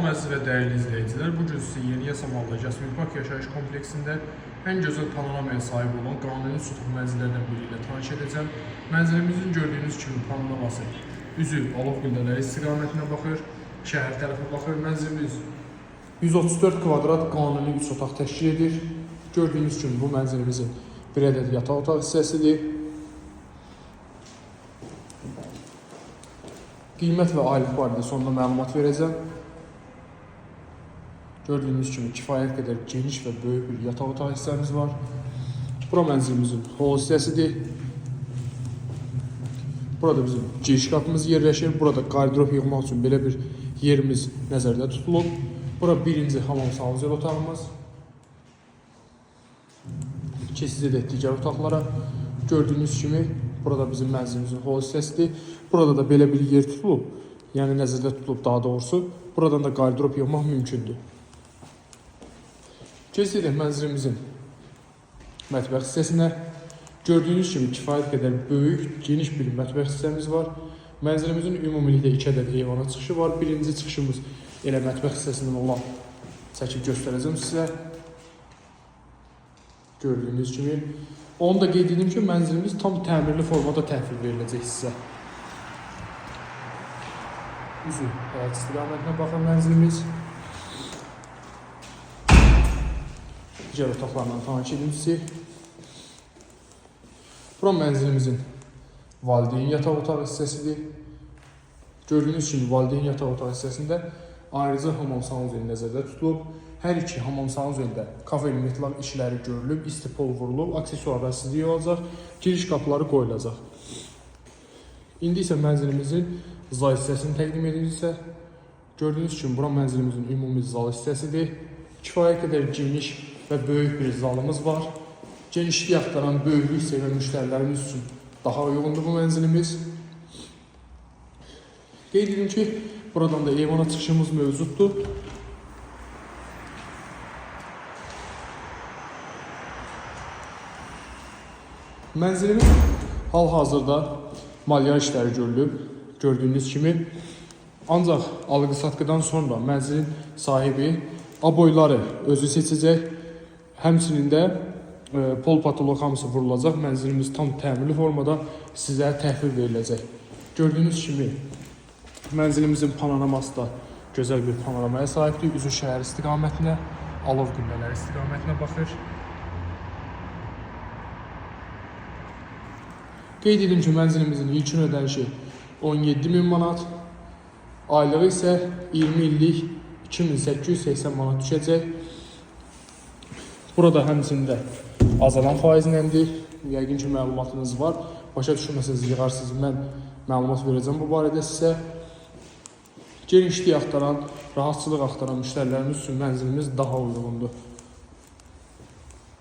Salam əziz və dəyərli izləyicilər, bu gün sizə Yeni Yasamalda Jasmin Park yaşayış kompleksində ən gözəl panoramaya sahib olan qanuni sütun mənzillərdən biri ilə tanış edəcəm. Mənzilimizin gördüyünüz kimi panoraması üzü Alov qüllələri istiqamətinə baxır, şəhər tərəfə baxır. Mənzilimiz 134 kvadrat qanuni 3 otaq təşkil edir. Gördüyünüz kimi bu mənzilimizin bir ədəd yataq otaq hissəsidir. Qiymət və aylıq barədə sonunda məlumat verəcəm. Gördüyünüz kimi kifayət qədər geniş və böyük bir yataq otaq hissəmiz var. Bura mənzilimizin hol hissəsidir. Burada bizim giriş qapımız yerləşir. Burada qardırop yığmaq üçün belə bir yerimiz nəzərdə tutulub. Bura birinci hamam sanuzel otağımız. Keçid edək digər otaqlara. Gördüyünüz kimi burada bizim mənzilimizin hol hissəsidir. Burada da belə bir yer tutulub, yəni nəzərdə tutulub daha doğrusu. Buradan da qardırop yığmaq mümkündür. Keçid edək mənzilimizin mətbəx hissəsinə. Gördüyünüz kimi kifayət qədər böyük, geniş bir mətbəx hissəmiz var. Mənzilimizin ümumilikdə 2 ədəd eyvana çıxışı var. Birinci çıxışımız elə mətbəx hissəsindən olan çəkib göstərəcəm sizə. Gördüyünüz kimi. Onu da qeyd edim ki, mənzilimiz tam təmirli formada təhvil veriləcək sizə. Üzü həyat istiqamətinə baxan mənzilimiz. Digər otaqlarla tanış edim sizi. Bura mənzilimizin valideyn yataq otaq hissəsidir. Gördüyünüz kimi valideyn yataq otaq hissəsində ayrıca hamam sanuzeli nəzərdə tutulub. Hər iki hamam sanuzeldə kafe metal işləri görülüb, istipol vurulub, aksesuarlar sizlik olacaq, giriş qapıları qoyulacaq. İndi isə mənzilimizin zal hissəsini təqdim ediriksə, gördüyünüz kimi bura mənzilimizin ümumi zal hissəsidir. Kifayət qədər geniş və böyük bir zalımız var. Genişlik axtaran, böyüklük sevən müştərilərimiz üçün daha uyğundur bu mənzilimiz. Qeyd edim ki, buradan da eyvana çıxışımız mövcuddur. Mənzilimin hal-hazırda maliyyə işləri görülüb, gördüyünüz kimi. Ancaq alqı-satqıdan sonra mənzilin sahibi aboyları özü seçəcək. Həmçinin də pol patolog hamısı vurulacaq. Mənzilimiz tam təmirli formada sizə təhvil veriləcək. Gördüyünüz kimi mənzilimizin panoraması da gözəl bir panoramaya sahibdir. Üzü şəhər istiqamətinə, Alov qüllələri istiqamətinə baxır. Qeyd edim ki, mənzilimizin ilkin ödənişi 17.000 manat, aylığı isə 20 illik 2880 manat düşəcək. Burada həmçində azalan faizinəndir. Yəqin ki, məlumatınız var. Başa düşməsəniz yığarsınız, mən məlumat verəcəm bu barədə sizə. Genişlik axtaran, rahatçılıq axtaran müştərilərimiz üçün mənzilimiz daha uyğundur.